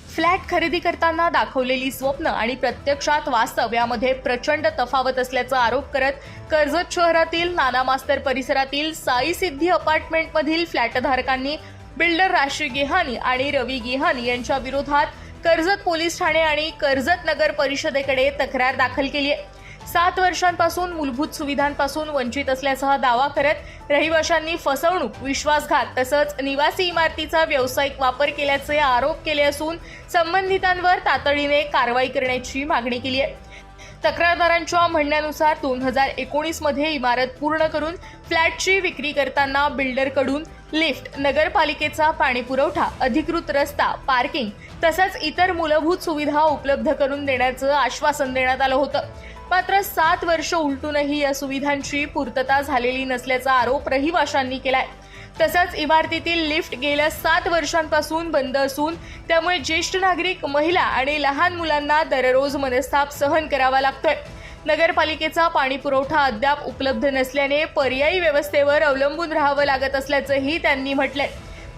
Flat खरेदी करताना दाखवलेली स्वप्न आणि प्रत्यक्षात वास्तव यामध्ये प्रचंड तफावत असल्याचा आरोप करत कर्जत शहरातील नाना मास्तर परिसरातील साई सिद्धी अपार्टमेंटमधील फ्लॅटधारकांनी बिल्डर राशी गेहानी आणि रवी गेहानी यांच्या विरोधात कर्जत पोलीस ठाणे आणि कर्जत नगर परिषदेकडे तक्रार दाखल केली आहे। 7 वर्षांपासून मूलभूत सुविधांपासून वंचित असल्याचा दावा करत रहिवाशांनी फसवणूक, विश्वासघात तसंच निवासी इमारतीचा व्यावसायिक वापर केल्याचे आरोप केले असून संबंधितांवर तातडीने कारवाई करण्याची मागणी केली आहे। तक्रारदारांच्या म्हणण्यानुसार 2019 मध्ये इमारत पूर्ण करून फ्लॅटची विक्री करताना बिल्डरकडून लिफ्ट, नगरपालिकेचा पाणी पुरवठा, अधिकृत रस्ता, पार्किंग तसंच इतर मूलभूत सुविधा उपलब्ध करून देण्याचं आश्वासन देण्यात आलं होतं। मात्र 7 वर्ष उलटूनही या सुविधांची पूर्तता झालेली नसल्याचा आरोप रहिवाशांनी केलाय। तसंच इमारतीतील लिफ्ट गेल्या 7 वर्षांपासून बंद असून त्यामुळे ज्येष्ठ नागरिक, महिला आणि लहान मुलांना दररोज मनस्ताप सहन करावा लागतोय। नगरपालिकेचा पाणी पुरवठा अद्याप उपलब्ध नसल्याने पर्यायी व्यवस्थेवर अवलंबून राहावं लागत असल्याचंही त्यांनी म्हटलंय।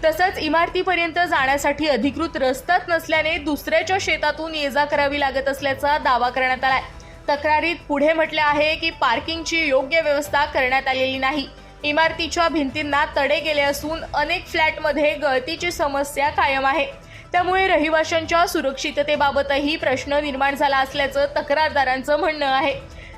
तसंच इमारतीपर्यंत जाण्यासाठी अधिकृत रस्ताच नसल्याने दुसऱ्याच्या शेतातून ये-जा करावी लागत असल्याचा दावा करण्यात आलाय। तक्रारीत पुढे म्हटले आहे की पार्किंगची योग्य व्यवस्था करण्यात आलेली नाही। इमारतीच्या भिंतींना तडे गेले असून अनेक फ्लॅटमध्ये गळतीची समस्या कायम आहे। त्यामुळे रहिवाशांच्या सुरक्षिततेबाबतही प्रश्न निर्माण झाला असल्याचं तक्रारदारांचं म्हणणं आहे।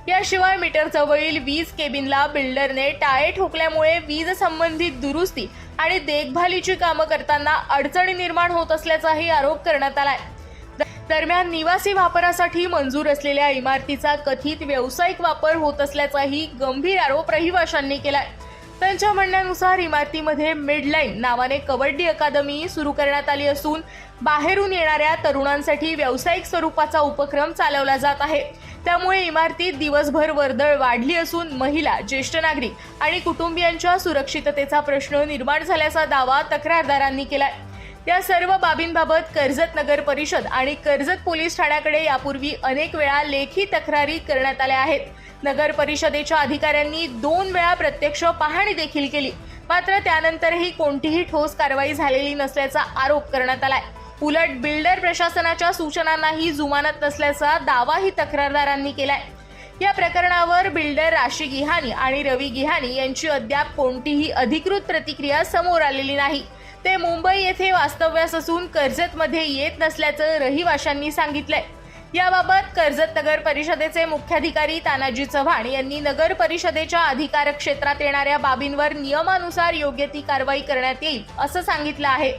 याशिवाय मीटरजवळील वीज केबिनला बिल्डरने टाळे ठोकल्यामुळे वीज संबंधित दुरुस्ती आणि देखभालीची कामं करताना अडचणी निर्माण होत असल्याचाही आरोप करण्यात आलाय। दरम्यान निवासी वापरासाठी मंजूर असलेल्या इमारतीचा कथित व्यावसायिक वापर होत असल्याचाही गंभीर आरोप रहिवाशांनी केलाय। त्यांच्या म्हणण्यानुसार इमारतीमध्ये मिडलाईन नावाने कबड्डी अकादमी सुरू करण्यात आली असून बाहेरून येणाऱ्या तरुणांसाठी व्यावसायिक स्वरूपाचा उपक्रम चालवला जात आहे। त्यामुळे इमारतीत दिवसभर वर्दळ वाढली असून महिला, ज्येष्ठ नागरिक आणि कुटुंबियांच्या सुरक्षिततेचा प्रश्न निर्माण झाल्याचा दावा तक्रारदारांनी केलाय। या सर्व बाबींबाबत कर्जत नगर परिषद आणि कर्जत पोलीस ठाण्याकडे यापूर्वी अनेक वेळा लेखी तक्रारी करण्यात आल्या आहेत। नगर परिषदेच्या अधिकाऱ्यांनी 2 वेळा प्रत्यक्ष पाहणी देखील केली, मात्र त्यानंतरही कोणतीही ठोस कारवाई झालेली नसल्याचा आरोप करण्यात आलाय। उलट बिल्डर प्रशासनाच्या सूचनांनाही जुमानत नसल्याचा दावाही तक्रारदारांनी केलाय। या प्रकरणावर बिल्डर राशी गेहानी आणि रवी गेहानी यांची अद्याप कोणतीही अधिकृत प्रतिक्रिया समोर आलेली नाही। ते मुंबई येथे वास्तव्यास असून कर्जतमध्ये येत नसल्याचं रहिवाशांनी सांगितलंय। याबाबत कर्जत नगर परिषदेचे मुख्याधिकारी तानाजी चव्हाण यांनी नगर परिषदेच्या अधिकार क्षेत्रात येणाऱ्या बाबींवर नियमानुसार योग्य ती कारवाई करण्यात येईल असं सांगितलं आहे।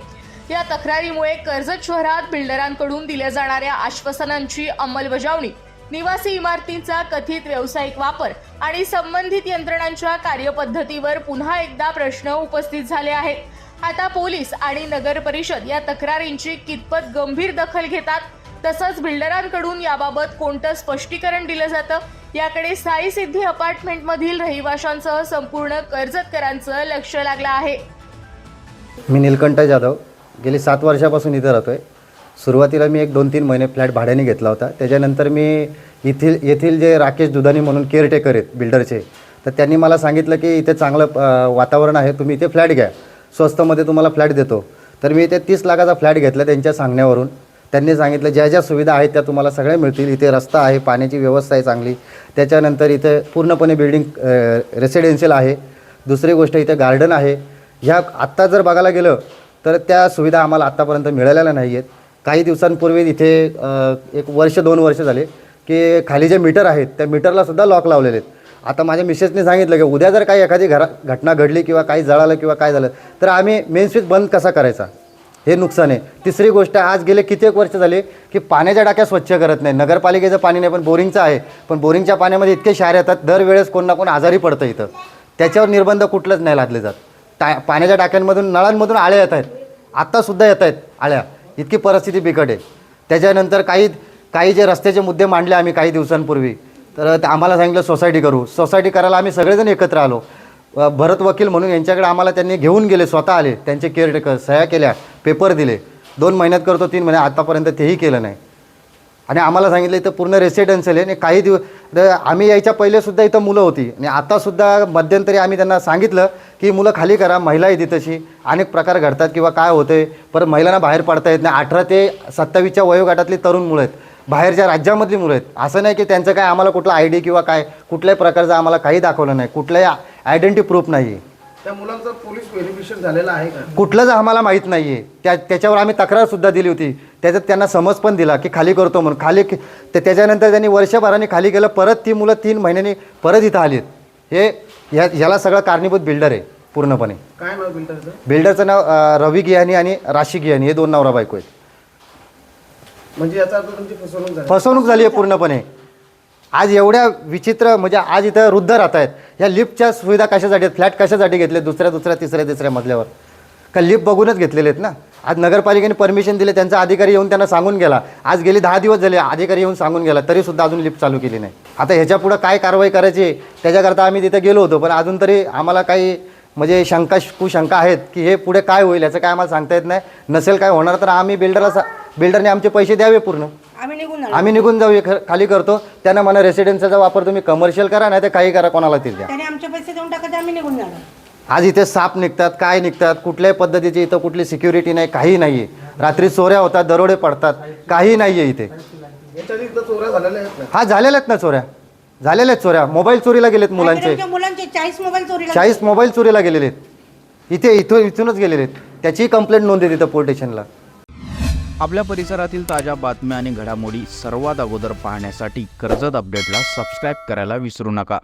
या तक्रारीमुळे कर्जत शहरात बिल्डरांकडून दिल्या जाणाऱ्या आश्वासनांची अंमलबजावणी, निवासी इमारतींचा कथित व्यावसायिक वापर आणि संबंधित यंत्रणांच्या कार्यपद्धतीवर पुन्हा एकदा प्रश्न उपस्थित झाले आहेत। आता पोलीस आणि नगर परिषद या तक्रारींची कितपत गंभीर दखल घेतात, तसंच बिल्डरांकडून याबाबत कोणतं स्पष्टीकरण दिलं जातं याकडे साई सिद्धी अपार्टमेंटमधील रहिवाशांसह संपूर्ण कर्जतकरांचं लक्ष लागलं आहे। मी नीलकंठ जाधव गेली 7 वर्षापासून इथं राहतोय। सुरुवातीला मी 1-2-3 महिने फ्लॅट भाड्याने घेतला होता। त्याच्यानंतर मी येथील जे राकेश दुधानी म्हणून केअरटेकर आहेत बिल्डरचे, तर त्यांनी मला सांगितलं की इथे चांगलं वातावरण आहे, तुम्ही इथे फ्लॅट घ्या, स्वस्तमध्ये तुम्हाला फ्लॅट देतो। तर मी इथे 30 लाखाचा फ्लॅट घेतला त्यांच्या सांगण्यावरून। त्यांनी सांगितलं ज्या ज्या सुविधा आहेत त्या तुम्हाला सगळ्या मिळतील, इथे रस्ता आहे, पाण्याची व्यवस्था आहे चांगली, त्याच्यानंतर इथे पूर्णपणे बिल्डिंग रेसिडेन्शियल आहे, दुसरी गोष्ट इथे गार्डन आहे। ह्या आत्ता जर बघायला गेलं तर त्या सुविधा आम्हाला आत्तापर्यंत मिळालेल्या नाही आहेत। काही दिवसांपूर्वी इथे 1 वर्ष 2 वर्ष झाले की खाली जे मीटर आहेत त्या मीटरला सुद्धा लॉक लावलेले आहेत। आता माझ्या मिसेसने सांगितलं की उद्या जर काही एखादी घटना घडली किंवा काही जळालं किंवा काय झालं तर आम्ही मेन स्विच बंद कसा करायचा, हे नुकसान आहे। तिसरी गोष्ट, आज गेले कित्येक वर्ष झाले की पाण्याच्या टाक्या स्वच्छ करत नाही। नगरपालिकेचं पाणी नाही पण बोरिंगचं आहे, पण बोरिंगच्या पाण्यामध्ये इतके क्षार येतात, दरवेळेस कोण ना कोण आजारी पडतं इथं। त्याच्यावर निर्बंध कुठलंच नाही लादले जात। पाण्याच्या टाक्यांमधून, नळांमधून आळ्या येत आहेत, आत्तासुद्धा येत आहेत आळ्या, इतकी परिस्थिती बिकट आहे। त्याच्यानंतर काही जे रस्त्याचे मुद्दे मांडले आम्ही काही दिवसांपूर्वी, तर आम्हाला सांगितलं सोसायटी करू। सोसायटी करायला आम्ही सगळेजण एकत्र आलो। भरत वकील म्हणून यांच्याकडे आम्हाला त्यांनी घेऊन गेले, स्वतः आले, त्यांचे केअरटेकर, सह्या केल्या, पेपर दिले। 2 महिन्यात करतो, 3 महिन्यात, आतापर्यंत तेही केलं नाही। आणि आम्हाला सांगितलं इथं पूर्ण रेसिडेन्शियल आहे आणि काही दिवस आम्ही यायच्या पहिलेसुद्धा इथं मुलं होती आणि आतासुद्धा मध्यंतरी आम्ही त्यांना सांगितलं की मुलं खाली करा, महिला आहे तशी अनेक प्रकार घडतात किंवा काय होते, परत महिलांना बाहेर पडता येत नाही. 18 ते 27च्या वयोगटातली तरुण मुलं आहेत, बाहेरच्या राज्यामधली मुलं आहेत. असं नाही की त्यांचं काय आम्हाला कुठला ID किंवा काय कुठल्याही प्रकारचं आम्हाला काही दाखवलं नाही, कुठलाही आयडेंटिटी प्रूफ नाही आहे. त्या मुलांचं पोलीस व्हेरिफिकेशन झालेलं आहे का? कुठलंच आम्हाला माहीत नाही आहे. त्याच्यावर आम्ही तक्रारसुद्धा दिली होती, त्याच्यात त्यांना समज पण दिला की खाली करतो म्हणून. त्याच्यानंतर त्यांनी वर्षभराने खाली केलं, परत ती मुलं 3 महिन्यांनी परत इथं आलीत. याला सगळं कारणीभूत बिल्डर आहे पूर्णपणे. काय नाव बिल्डरचं? बिल्डरचं नाव रवी गियानी आणि राशी गियानी, हे 2 नवरा बायको आहेत. म्हणजे याचा अर्थ तुमची फसवणूक झाली? फसवणूक झाली आहे पूर्णपणे. आज एवढ्या विचित्र म्हणजे आज इथं वृद्ध राहत आहेत. ह्या लिफ्टच्या सुविधा कशासाठी आहेत, फ्लॅट कशासाठी घेतले दुसऱ्या तिसऱ्या मजल्यावर? का लिफ्ट बघूनच घेतलेले आहेत ना. आज नगरपालिकेने परमिशन दिले, त्यांचा अधिकारी येऊन त्यांना सांगून गेला. आज गेली 10 दिवस झाले, अधिकारी येऊन सांगून गेला, तरीसुद्धा अजून लिफ्ट चालू केली नाही. आता ह्याच्या पुढं काय कारवाई करायची त्याच्याकरता आम्ही तिथं गेलो होतो, पण अजून तरी आम्हाला काही म्हणजे कुशंका आहेत की हे पुढे काय होईल याचं काय आम्हाला सांगता येत नाही. नसेल काय होणार तर आम्ही बिल्डरने आमचे पैसे द्यावे पूर्ण, आम्ही निघून जाऊ, खाली करतो. त्यांना म्हणा रेसिडेन्सचा वापर तुम्ही कमर्शियल करा, नाही तर काही करा, कोणाला ते द्या. त्याने आमचे पैसे देऊन टाकायचे, आम्ही निघून जाणार. आज इथे साप निघतात, काय निघतात, कुठल्याही पद्धतीची इथं कुठली सिक्युरिटी नाही, काही नाही आहे. रात्री चोऱ्या होतात, दरोडे पडतात, काही नाही आहे इथे. याच्या आधी इथं चोऱ्या झालेल्या आहेत ना? हा झालेल्या आहेत ना चोऱ्या, झालेल्या आहेत चोऱ्या. मोबाईल चोरीला गेलेत मुलांचे, आमच्या मुलांचे 40 मोबाईल चोरीला 40 मोबाईल चोरीला गेलेले आहेत. इथूनच गेलेले आहेत. त्याची कंप्लेंट नोंदली तिथं पोलीस स्टेशनला. आपल्या परिसरातील ताज्या बातम्या आणि घडामोडी सर्वात अगोदर पाहण्यासाठी कर्जत अपडेटला सबस्क्राईब करायला विसरू नका.